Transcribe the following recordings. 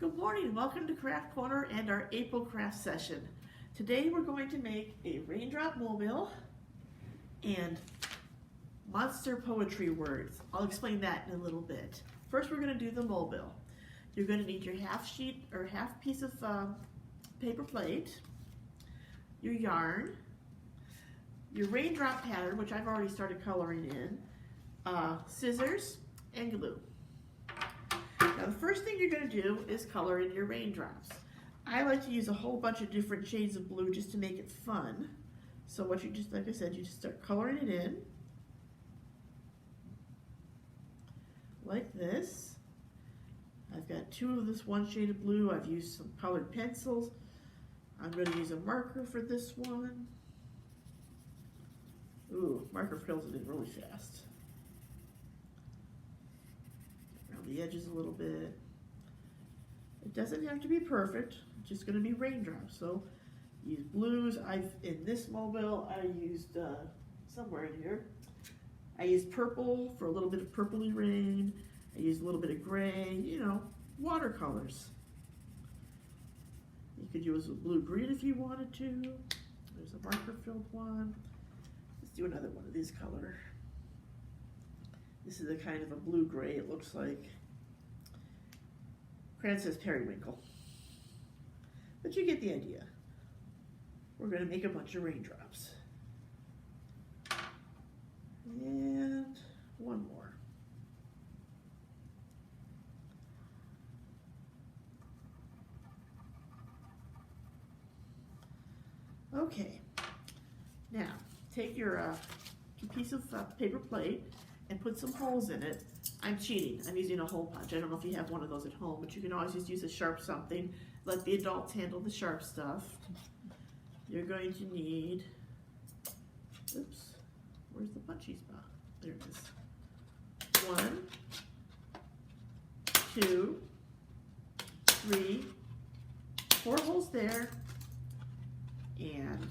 Good morning, welcome to Craft Corner and our April craft session. Today we're going to make a raindrop mobile and monster poetry words. I'll explain that in a little bit. First we're going to do the mobile. You're going to need your half sheet or half piece of paper plate, your yarn, your raindrop pattern, which I've already started coloring in, scissors, and glue. Now the first thing you're going to do is color in your raindrops. I like to use a whole bunch of different shades of blue just to make it fun. So what you just, like I said, you just start coloring it in. Like this. I've got two of this one shade of blue. I've used some colored pencils. I'm going to use a marker for this one. Ooh, marker fills it in really fast. Around the edges a little bit. It doesn't have to be perfect, it's just going to be raindrops. So use blues. In this mobile I used somewhere in here. I used purple for a little bit of purpley rain. I used a little bit of gray, you know, watercolors. You could use a blue-green if you wanted to. There's a marker-filled one. Let's do another one of these color. This is a kind of a blue-gray, it looks like. Crayon says periwinkle. But you get the idea. We're going to make a bunch of raindrops. And one more. Okay. Now, take your piece of paper plate and put some holes in it. I'm cheating. I'm using a hole punch. I don't know if you have one of those at home, but you can always just use a sharp something. Let the adults handle the sharp stuff. You're going to need, oops, where's the punchy spot? There it is. 1, 2, 3, 4 holes there, and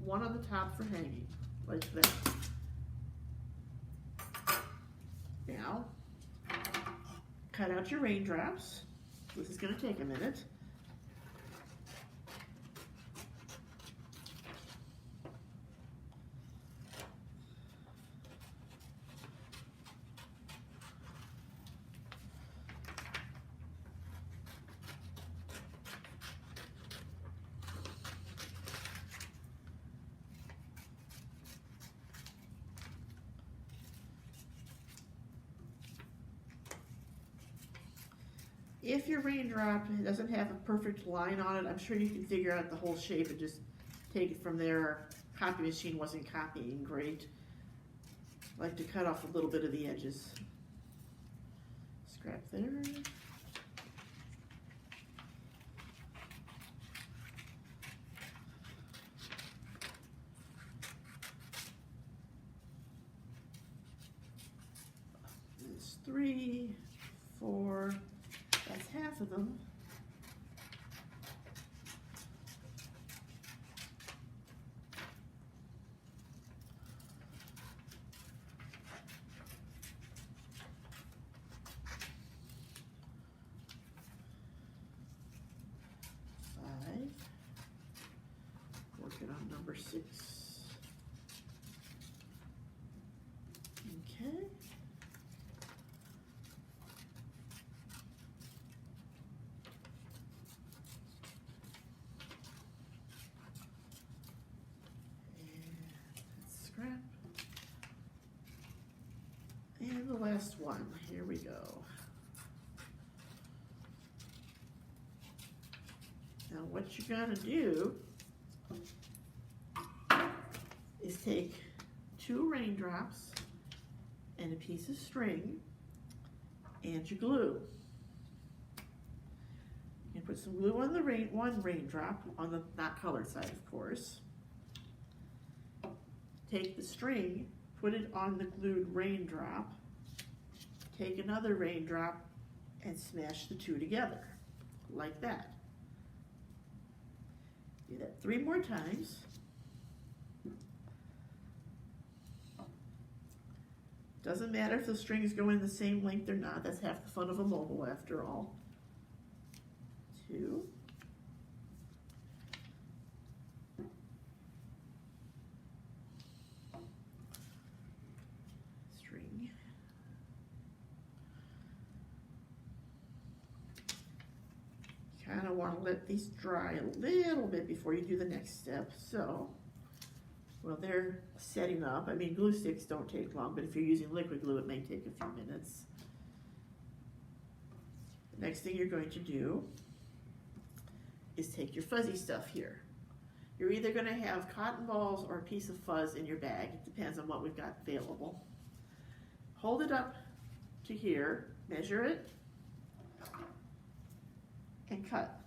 one on the top for hanging, like that. Now, cut out your raindrops. This is going to take a minute. If your raindrop doesn't have a perfect line on it, I'm sure you can figure out the whole shape and just take it from there. Our copy machine wasn't copying great. I like to cut off a little bit of the edges. Scrap there. There's 3, 4. That's half of them. Working on number 6. Okay. Scrap. And the last one, here we go. Now what you're gonna do is take 2 raindrops and a piece of string and your glue. You can put some glue on the one raindrop, on the not colored side of course. Take the string, put it on the glued raindrop, take another raindrop and smash the 2 together, like that. Do that 3 more times. Doesn't matter if the strings go in the same length or not, that's half the fun of a mobile after all. 2. String. Kind of want to let these dry a little bit before you do the next step. So, well, they're setting up. I mean, glue sticks don't take long, but if you're using liquid glue, it may take a few minutes. The next thing you're going to do is take your fuzzy stuff here. You're either going to have cotton balls or a piece of fuzz in your bag. It depends on what we've got available. Hold it up to here, measure it, and cut.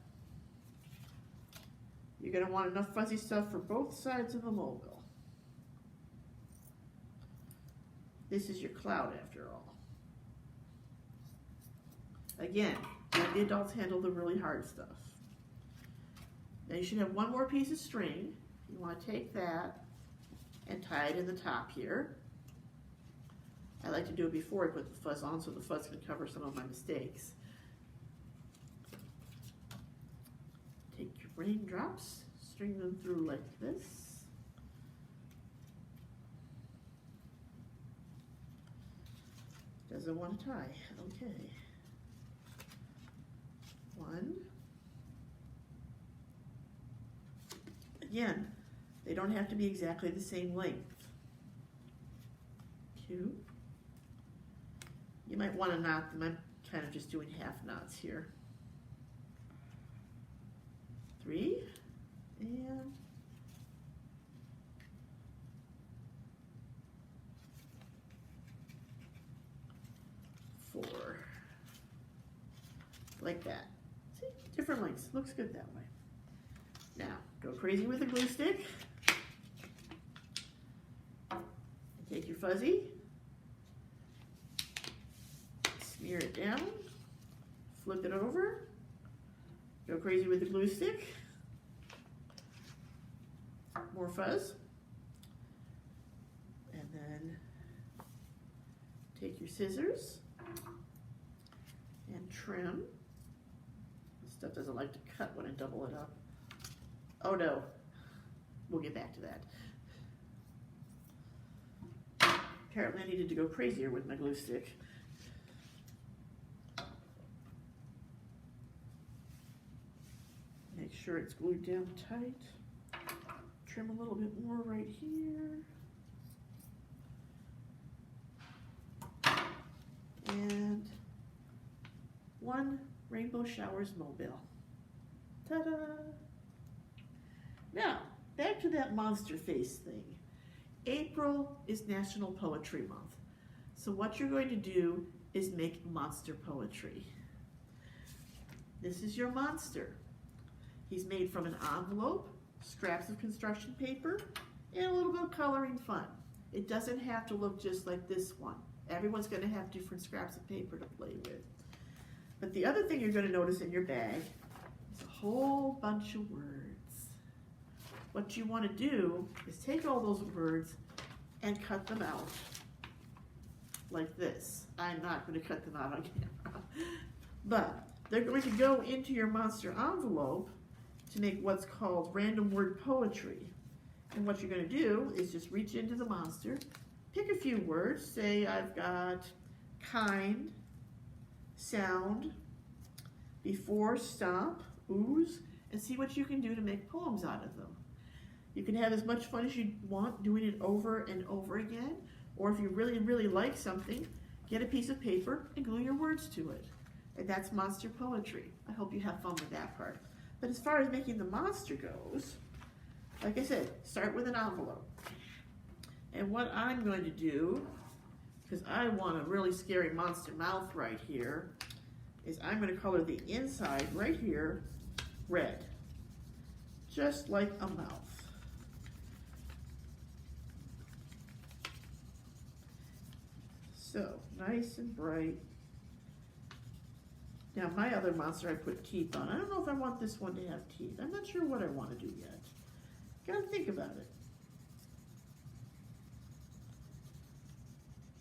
You're going to want enough fuzzy stuff for both sides of the mobile. This is your cloud after all. Again, let the adults handle the really hard stuff. Now you should have one more piece of string. You want to take that and tie it in the top here. I like to do it before I put the fuzz on so the fuzz can cover some of my mistakes. Take your raindrops, string them through like this. Doesn't want to tie. Okay. 1. Again, they don't have to be exactly the same length. 2. You might want to knot them. I'm kind of just doing half knots here. 3. And 4. Like that. See, different lengths. Looks good that way. Now, go crazy with a glue stick. Take your fuzzy, smear it down, flip it over, go crazy with the glue stick, more fuzz, and then take your scissors and trim. This stuff doesn't like to cut when I double it up. Oh no, we'll get back to that. Apparently I needed to go crazier with my glue stick. Make sure it's glued down tight. Trim a little bit more right here. And 1 Rainbow Showers mobile. Ta-da! Now, back to that monster face thing. April is National Poetry Month. So what you're going to do is make monster poetry. This is your monster. He's made from an envelope, scraps of construction paper, and a little bit of coloring fun. It doesn't have to look just like this one. Everyone's going to have different scraps of paper to play with. But the other thing you're going to notice in your bag is a whole bunch of words. What you want to do is take all those words and cut them out like this. I'm not going to cut them out on camera. But they're going to go into your monster envelope to make what's called random word poetry. And what you're going to do is just reach into the monster, pick a few words. Say I've got kind, sound, before, stomp, ooze, and see what you can do to make poems out of them. You can have as much fun as you want doing it over and over again, or if you really, really like something, get a piece of paper and glue your words to it. And that's monster poetry. I hope you have fun with that part. But as far as making the monster goes, like I said, start with an envelope. And what I'm going to do, because I want a really scary monster mouth right here, is I'm going to color the inside right here red, just like a mouth. So, nice and bright. Now my other monster I put teeth on. I don't know if I want this one to have teeth. I'm not sure what I want to do yet. Gotta think about it.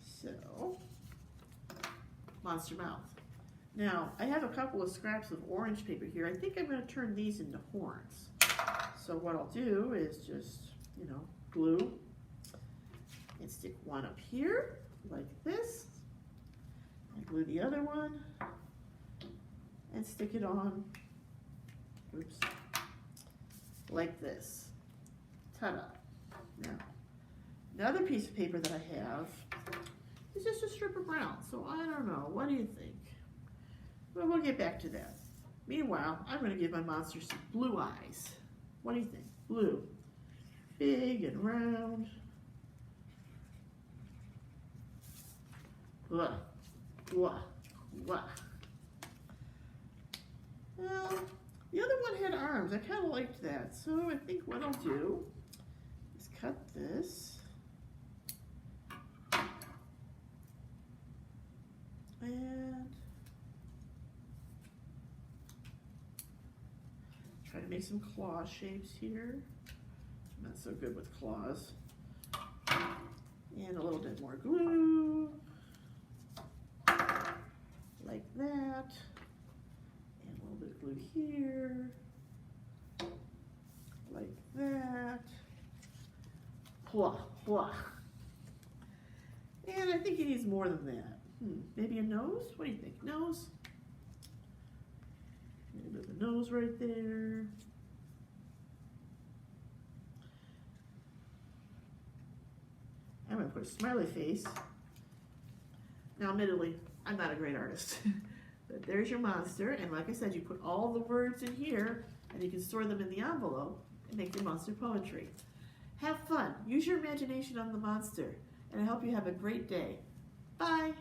So, monster mouth. Now, I have a couple of scraps of orange paper here. I think I'm going to turn these into horns. So what I'll do is just, glue and stick one up here like this. And glue the other one and stick it on, oops, like this. Ta-da. Now, another piece of paper that I have is just a strip of brown. So I don't know. What do you think? Well, we'll get back to that. Meanwhile, I'm going to give my monster some blue eyes. What do you think? Blue. Big and round. Blah, blah, blah. Well, the other one had arms. I kind of liked that. So I think what I'll do is cut this. And try to make some claw shapes here. I'm not so good with claws. And a little bit more glue. Like that. And a little bit of glue here. Like that. Wah, wah. And I think he needs more than that. Maybe a nose? What do you think? Nose? Maybe the nose right there. I'm going to put a smiley face. Now, admittedly, I'm not a great artist. But there's your monster. And like I said, you put all the words in here, and you can store them in the envelope and make your monster poetry. Have fun. Use your imagination on the monster. And I hope you have a great day. Bye.